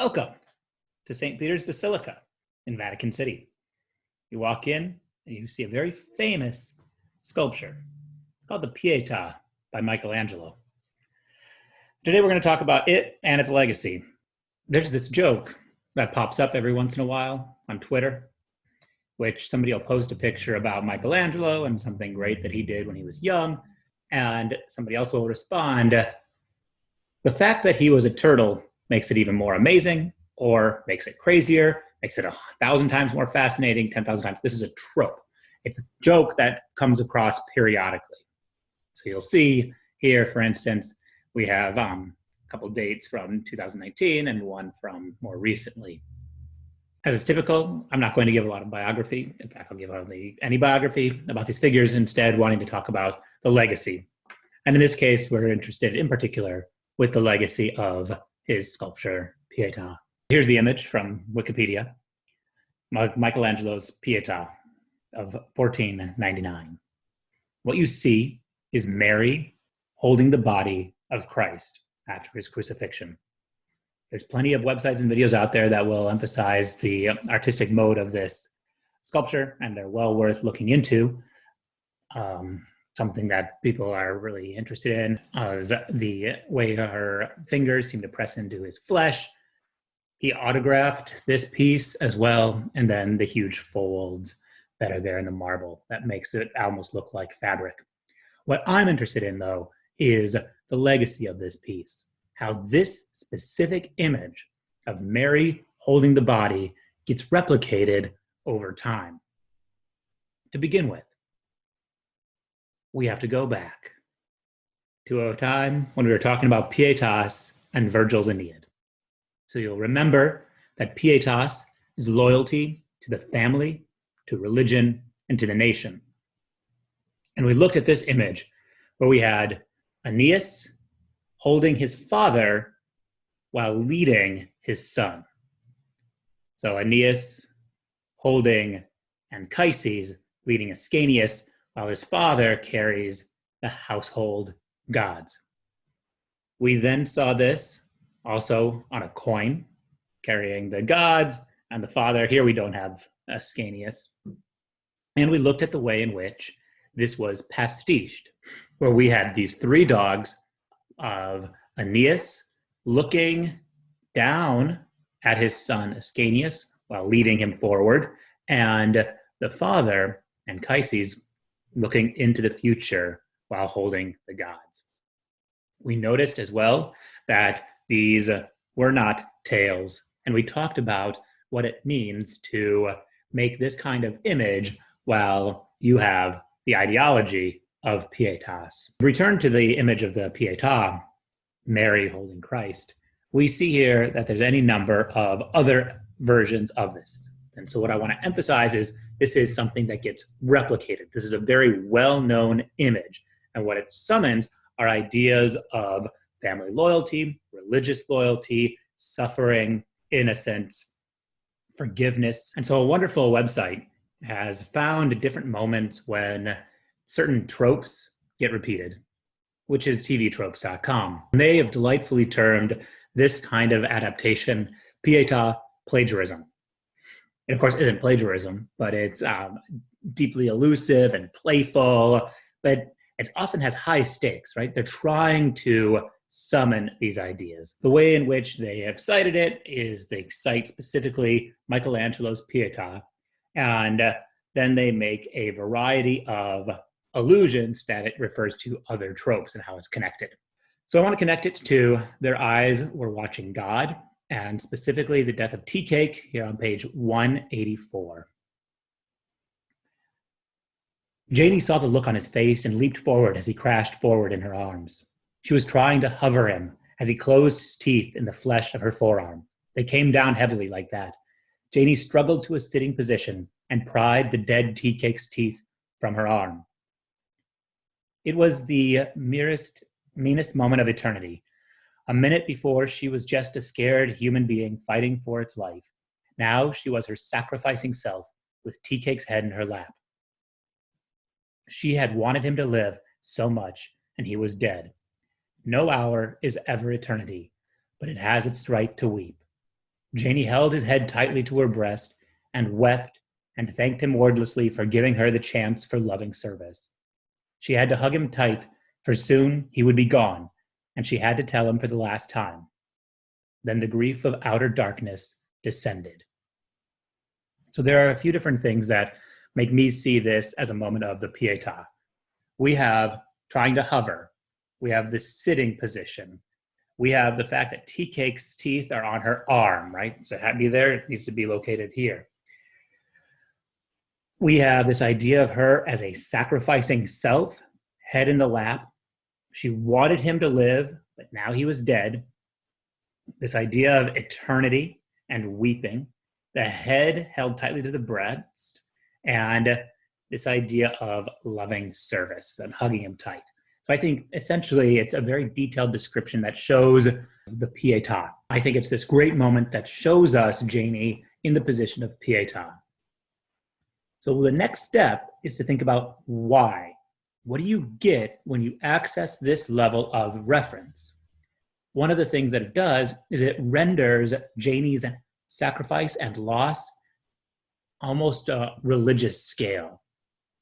Welcome to St. Peter's Basilica in Vatican City. You walk in and you see a very famous sculpture. It's called the Pieta by Michelangelo. Today we're going to talk about it and its legacy. There's this joke that pops up every once in a while on Twitter, which somebody will post a picture about Michelangelo and something great that he did when he was young, and somebody else will respond, the fact that he was a turtle makes it even more amazing, or makes it crazier, makes it 1,000 times more fascinating, 10,000 times. This is a trope. It's a joke that comes across periodically. So you'll see here, for instance, we have a couple dates from 2019 and one from more recently. As is typical, I'm not going to give a lot of biography. In fact, I'll give hardly any biography about these figures, instead wanting to talk about the legacy. And in this case, we're interested in particular with the legacy of his sculpture, Pieta. Here's the image from Wikipedia, Michelangelo's Pieta of 1499. What you see is Mary holding the body of Christ after his crucifixion. There's plenty of websites and videos out there that will emphasize the artistic mode of this sculpture, and they're well worth looking into. Something that people are really interested in is the way her fingers seem to press into his flesh. He autographed this piece as well, and then the huge folds that are there in the marble that makes it almost look like fabric. What I'm interested in, though, is the legacy of this piece, how this specific image of Mary holding the body gets replicated over time. To begin with, we have to go back to a time when we were talking about pietas and Virgil's Aeneid. So you'll remember that pietas is loyalty to the family, to religion, and to the nation. And we looked at this image where we had Aeneas holding his father while leading his son. So Aeneas holding Anchises, leading Ascanius, while his father carries the household gods. We then saw this also on a coin, carrying the gods and the father. Here we don't have Ascanius. And we looked at the way in which this was pastiched, where we had these three dogs of Aeneas looking down at his son Ascanius while leading him forward, and the father, Anchises, looking into the future while holding the gods. We noticed as well that these were not tails, and we talked about what it means to make this kind of image while you have the ideology of pietas. Return to the image of the Pieta, Mary holding Christ. We see here that there's any number of other versions of this. And so what I want to emphasize is this is something that gets replicated. This is a very well-known image. And what it summons are ideas of family loyalty, religious loyalty, suffering, innocence, forgiveness. And so a wonderful website has found different moments when certain tropes get repeated, which is tvtropes.com. They have delightfully termed this kind of adaptation Pieta plagiarism. It, of course, isn't plagiarism, but it's deeply elusive and playful, but it often has high stakes, right? They're trying to summon these ideas. The way in which they have cited it is they cite specifically Michelangelo's Pieta, and then they make a variety of allusions that it refers to other tropes and how it's connected. So I want to connect it to their eyes were watching God, and specifically the death of Tea Cake here on page 184. Janie saw the look on his face and leaped forward as he crashed forward in her arms. She was trying to hover him as he closed his teeth in the flesh of her forearm. They came down heavily like that. Janie struggled to a sitting position and pried the dead Tea Cake's teeth from her arm. It was the meanest moment of eternity. A minute before, she was just a scared human being fighting for its life. Now she was her sacrificing self with Tea Cake's head in her lap. She had wanted him to live so much, and he was dead. No hour is ever eternity, but it has its right to weep. Janie held his head tightly to her breast and wept and thanked him wordlessly for giving her the chance for loving service. She had to hug him tight, for soon he would be gone, and she had to tell him for the last time. Then the grief of outer darkness descended. So there are a few different things that make me see this as a moment of the Pieta. We have trying to hover. We have the sitting position. We have the fact that tea cake's teeth are on her arm, right? So it had to be there, it needs to be located here. We have this idea of her as a sacrificing self, head in the lap. She wanted him to live, but now he was dead. This idea of eternity and weeping, the head held tightly to the breast, and this idea of loving service and hugging him tight. So I think essentially it's a very detailed description that shows the Pietà. I think it's this great moment that shows us Janie in the position of Pietà. So the next step is to think about why. What do you get when you access this level of reference? One of the things that it does is it renders Janie's sacrifice and loss almost a religious scale,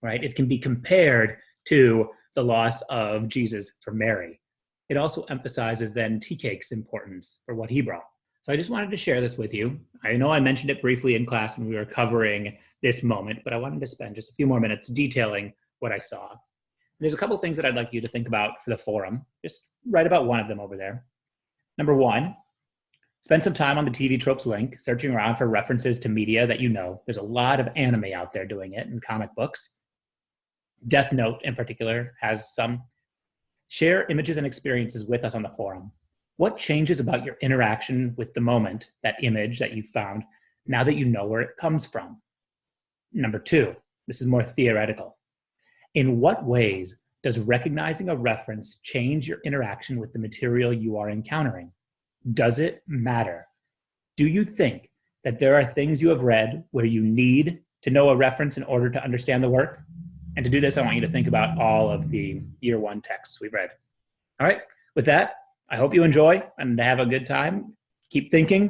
right? It can be compared to the loss of Jesus for Mary. It also emphasizes then tea cake's importance for what he brought. So I just wanted to share this with you. I know I mentioned it briefly in class when we were covering this moment, but I wanted to spend just a few more minutes detailing what I saw. There's a couple things that I'd like you to think about for the forum. Just write about one of them over there. Number one, spend some time on the TV Tropes link, searching around for references to media that you know. There's a lot of anime out there doing it and comic books. Death Note in particular has some. Share images and experiences with us on the forum. What changes about your interaction with the moment, that image that you found, now that you know where it comes from? Number two, this is more theoretical. In what ways does recognizing a reference change your interaction with the material you are encountering? Does it matter? Do you think that there are things you have read where you need to know a reference in order to understand the work? And to do this, I want you to think about all of the year one texts we've read. All right, with that, I hope you enjoy and have a good time. Keep thinking.